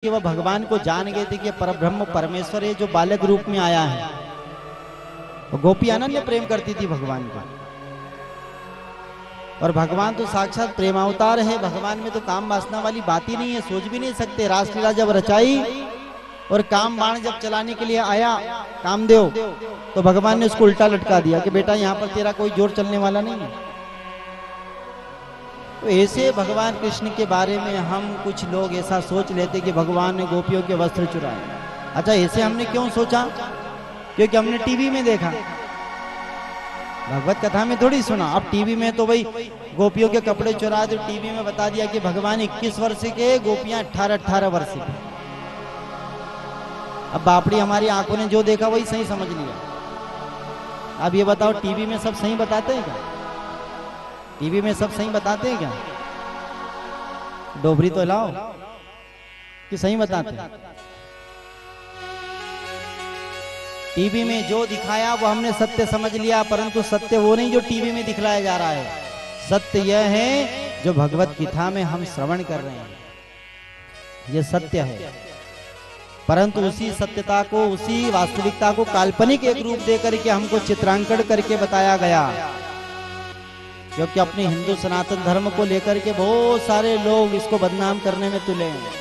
कि वह भगवान को जान गए थे कि परब्रह्म परमेश्वर है जो बालक रूप में आया है। गोपी अनन्य प्रेम करती थी भगवान को, और भगवान तो साक्षात प्रेमावतार है। भगवान में तो काम वासना वाली बात ही नहीं है, सोच भी नहीं सकते। रासलीला जब रचाई और काम बाण जब चलाने के लिए आया कामदेव, तो भगवान ने उसको उल्टा लटका दिया कि बेटा यहाँ पर तेरा कोई जोर चलने वाला नहीं है। तो ऐसे भगवान कृष्ण के बारे में हम कुछ लोग ऐसा सोच लेते कि भगवान ने गोपियों के वस्त्र चुराए। अच्छा, ऐसे हमने क्यों सोचा? क्योंकि हमने टीवी में देखा, भगवत कथा में थोड़ी सुना। अब टीवी में तो भाई गोपियों के कपड़े चुरा दे, टीवी में बता दिया कि भगवान 21 वर्ष के, गोपियां 18-18 वर्ष की। अब बापड़ी हमारी आंखों ने जो देखा वही सही समझ लिया। अब ये बताओ, टीवी में सब सही बताते हैं क्या? टीवी में सब सही बताते हैं क्या? डोबरी तो लाओ कि सही बताते हैं। टीवी में जो दिखाया वो हमने सत्य समझ लिया, परंतु सत्य वो नहीं जो टीवी में दिखलाया जा रहा है। सत्य यह है जो भगवत गीता में हम श्रवण कर रहे हैं, ये सत्य है। परंतु उसी सत्यता को, उसी वास्तविकता को काल्पनिक एक रूप देकर के हमको चित्रांकन करके बताया गया। क्योंकि अपने हिंदू सनातन धर्म को लेकर के बहुत सारे लोग इसको बदनाम करने में तुले हैं,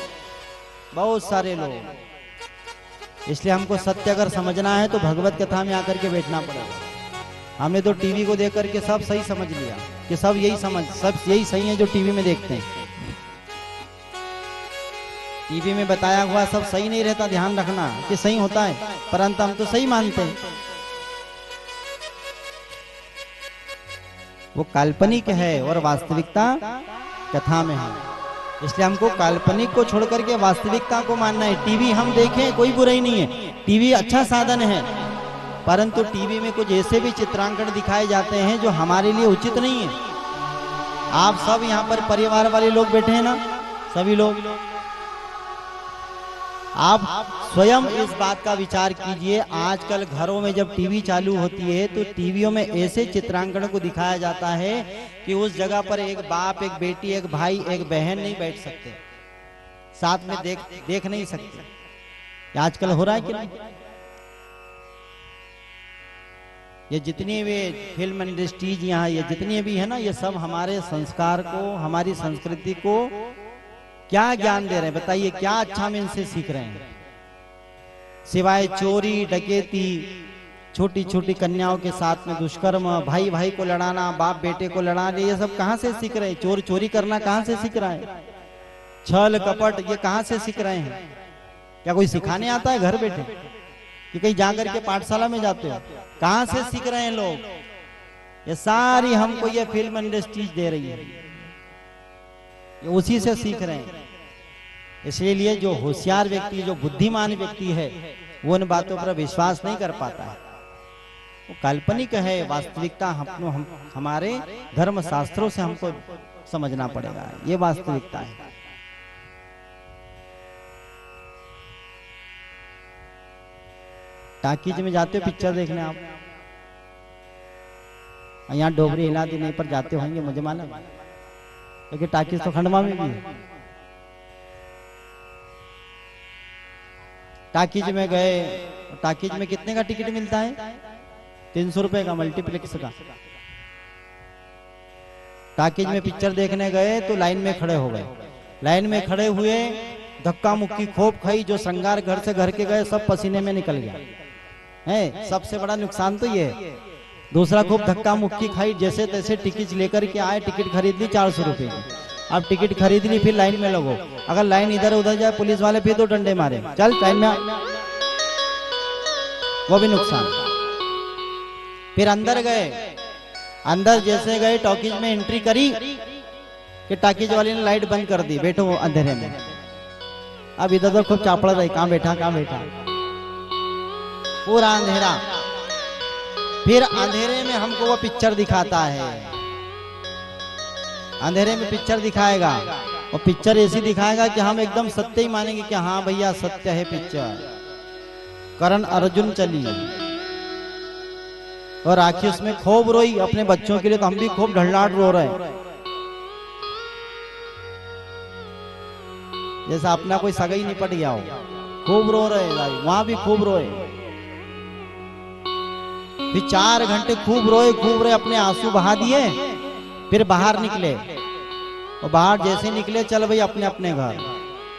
बहुत सारे लोग। इसलिए हमको सत्य अगर समझना है तो भगवत कथा में आकर के बैठना पड़ेगा। हमने तो टीवी को देख करके सब सही समझ लिया कि सब यही सही है जो टीवी में देखते हैं। टीवी में बताया हुआ सब सही नहीं रहता, ध्यान रखना कि सही होता है, परंतु हम तो सही मानते हैं। वो काल्पनिक है और वास्तविकता कथा में है। इसलिए हमको काल्पनिक को छोड़कर के वास्तविकता को मानना है। टीवी हम देखें, कोई बुराई नहीं है, टीवी अच्छा साधन है, परंतु टीवी में कुछ ऐसे भी चित्रांकन दिखाए जाते हैं जो हमारे लिए उचित नहीं है। आप सब यहाँ पर परिवार वाले लोग बैठे हैं ना, सभी लोग, आप स्वयं इस बात का विचार कीजिए। आजकल घरों में जब टीवी चालू होती है तो टीवियों में ऐसे चित्रांकन को दिखाया जाता है कि उस जगह पर एक बाप, एक बेटी, एक भाई, एक बहन नहीं बैठ सकते, साथ में देख नहीं सकते। आजकल हो रहा है कि नहीं? ये जितनी भी फिल्म इंडस्ट्रीज यहाँ, ये जितनी भी है ना, ये सब हमारे संस्कार को, हमारी संस्कृति को क्या ज्ञान दे रहे हैं बताइए? क्या अच्छा हम इनसे सीख रहे हैं? सिवाय चोरी, डकैती, छोटी छोटी कन्याओं के साथ में दुष्कर्म, भाई भाई को लड़ाना, बाप बेटे को लड़ाना, ये सब कहां से सीख रहे हैं? चोर चोरी करना कहां से सीख रहा है? छल कपट ये कहां से सीख रहे हैं? क्या कोई सिखाने आता है घर बैठे कि कहीं जाकर के पाठशाला में जाते हो? कहां से सीख रहे हैं लोग? ये सारी हमको ये फिल्म इंडस्ट्रीज दे रही है, ये उसी से सीख रहे हैं। इसलिए जो होशियार व्यक्ति, जो बुद्धिमान व्यक्ति है, वो उन बातों पर विश्वास नहीं कर पाता है। वो काल्पनिक है, वास्तविकता हमारे धर्म शास्त्रों से हमको समझना पड़ेगा, ये वास्तविकता है। टाकीज में जाते हो पिक्चर देखने आप? यहाँ डोबरी इलादी नहीं पर जाते होंगे, मुझे मालूम, लेकिन टाकीज तो खंडवा में भी है। टाकीज में गए, टाकीज में कितने का टिकट मिलता है? 300 रुपए का, मल्टीप्लेक्स का। टाकीज में पिक्चर देखने गए तो लाइन में खड़े हो गए। लाइन में खड़े हुए, धक्का मुक्की खूब खाई। जो श्रृंगार घर से घर के गए सब पसीने में निकल गया है। सबसे बड़ा नुकसान तो ये है। दूसरा, खूब धक्का मुक्की खाई, जैसे तैसे टिकट लेकर के आए, टिकट खरीद ली 400 रुपए की। अब टिकट खरीद ली, फिर लाइन में लगो। अगर लाइन इधर उधर जाए, पुलिस वाले फिर 2 डंडे मारे, चल लाइन में, वो भी नुकसान। फिर अंदर गए, अंदर जैसे गए, टॉकीज में एंट्री करी कि टॉकीज वाली ने लाइट बंद कर दी, बैठो अंधेरे में। अब इधर उधर खूब चापड़ा रही, कहां बैठा कहां बैठा, पूरा अंधेरा। फिर अंधेरे में हमको वो पिक्चर दिखाता है, अंधेरे में पिक्चर दिखाएगा, और पिक्चर ऐसी दिखाएगा कि हम एकदम सत्य ही मानेंगे कि हाँ भैया सत्य है पिक्चर। करण अर्जुन चली और राखी उसमें खूब रोई अपने बच्चों के लिए, तो हम भी खूब ढड़लाट रो रहे हैं। जैसा अपना कोई सगाई निपट गया हो, खूब रो रहे भाई, वहां भी खूब रोए। फिर 4 घंटे खूब रोए, अपने आंसू बहा दिए, फिर बाहर निकले। और बाहर जैसे निकले, चल भाई अपने अपने घर।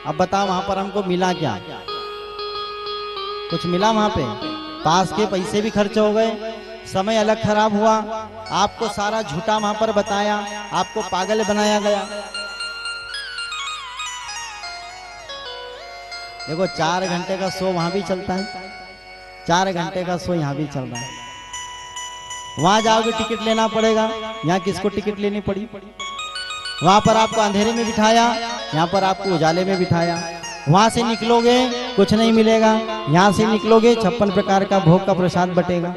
अब बताओ वहां पर हमको मिला क्या? कुछ मिला वहां पे? पास के पैसे भी खर्च हो गए, समय अलग खराब हुआ, आपको सारा झूठा वहां पर बताया, आपको पागल बनाया गया। देखो 4 घंटे का शो वहां भी चलता है, 4 घंटे का शो यहाँ भी चल रहा है। वहां जाओगे टिकट लेना पड़ेगा, यहाँ किसको टिकट लेनी पड़ी? वहां पर आपको अंधेरे में बिठाया, यहाँ पर आपको उजाले में बिठाया। वहां से निकलोगे कुछ नहीं मिलेगा, यहाँ से निकलोगे 56 प्रकार का भोग का प्रसाद बटेगा।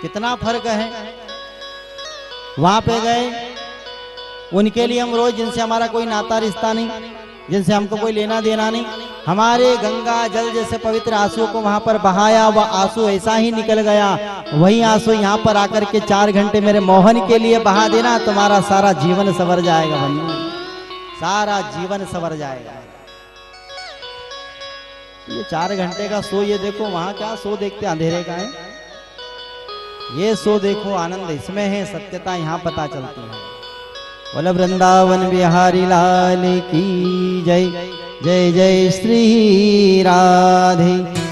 कितना फर्क है। वहां पे गए, उनके लिए हम रोज, जिनसे हमारा कोई नाता रिश्ता नहीं, जिनसे हमको कोई लेना देना नहीं, हमारे गंगा जल जैसे पवित्र आंसू को वहां पर बहाया, वह आंसू ऐसा ही निकल गया। वही आंसू यहाँ पर आकर के 4 घंटे मेरे मोहन के लिए बहा देना, तुम्हारा सारा जीवन संवर जाएगा भाई, सारा जीवन संवर जाएगा। ये 4 घंटे का शो, ये देखो वहां क्या शो देखते, अंधेरे का है। ये शो देखो, आनंद इसमें है, सत्यता यहाँ पता चलती है। बोल वृंदावन बिहारी लाल की जय। जय जय श्री राधे।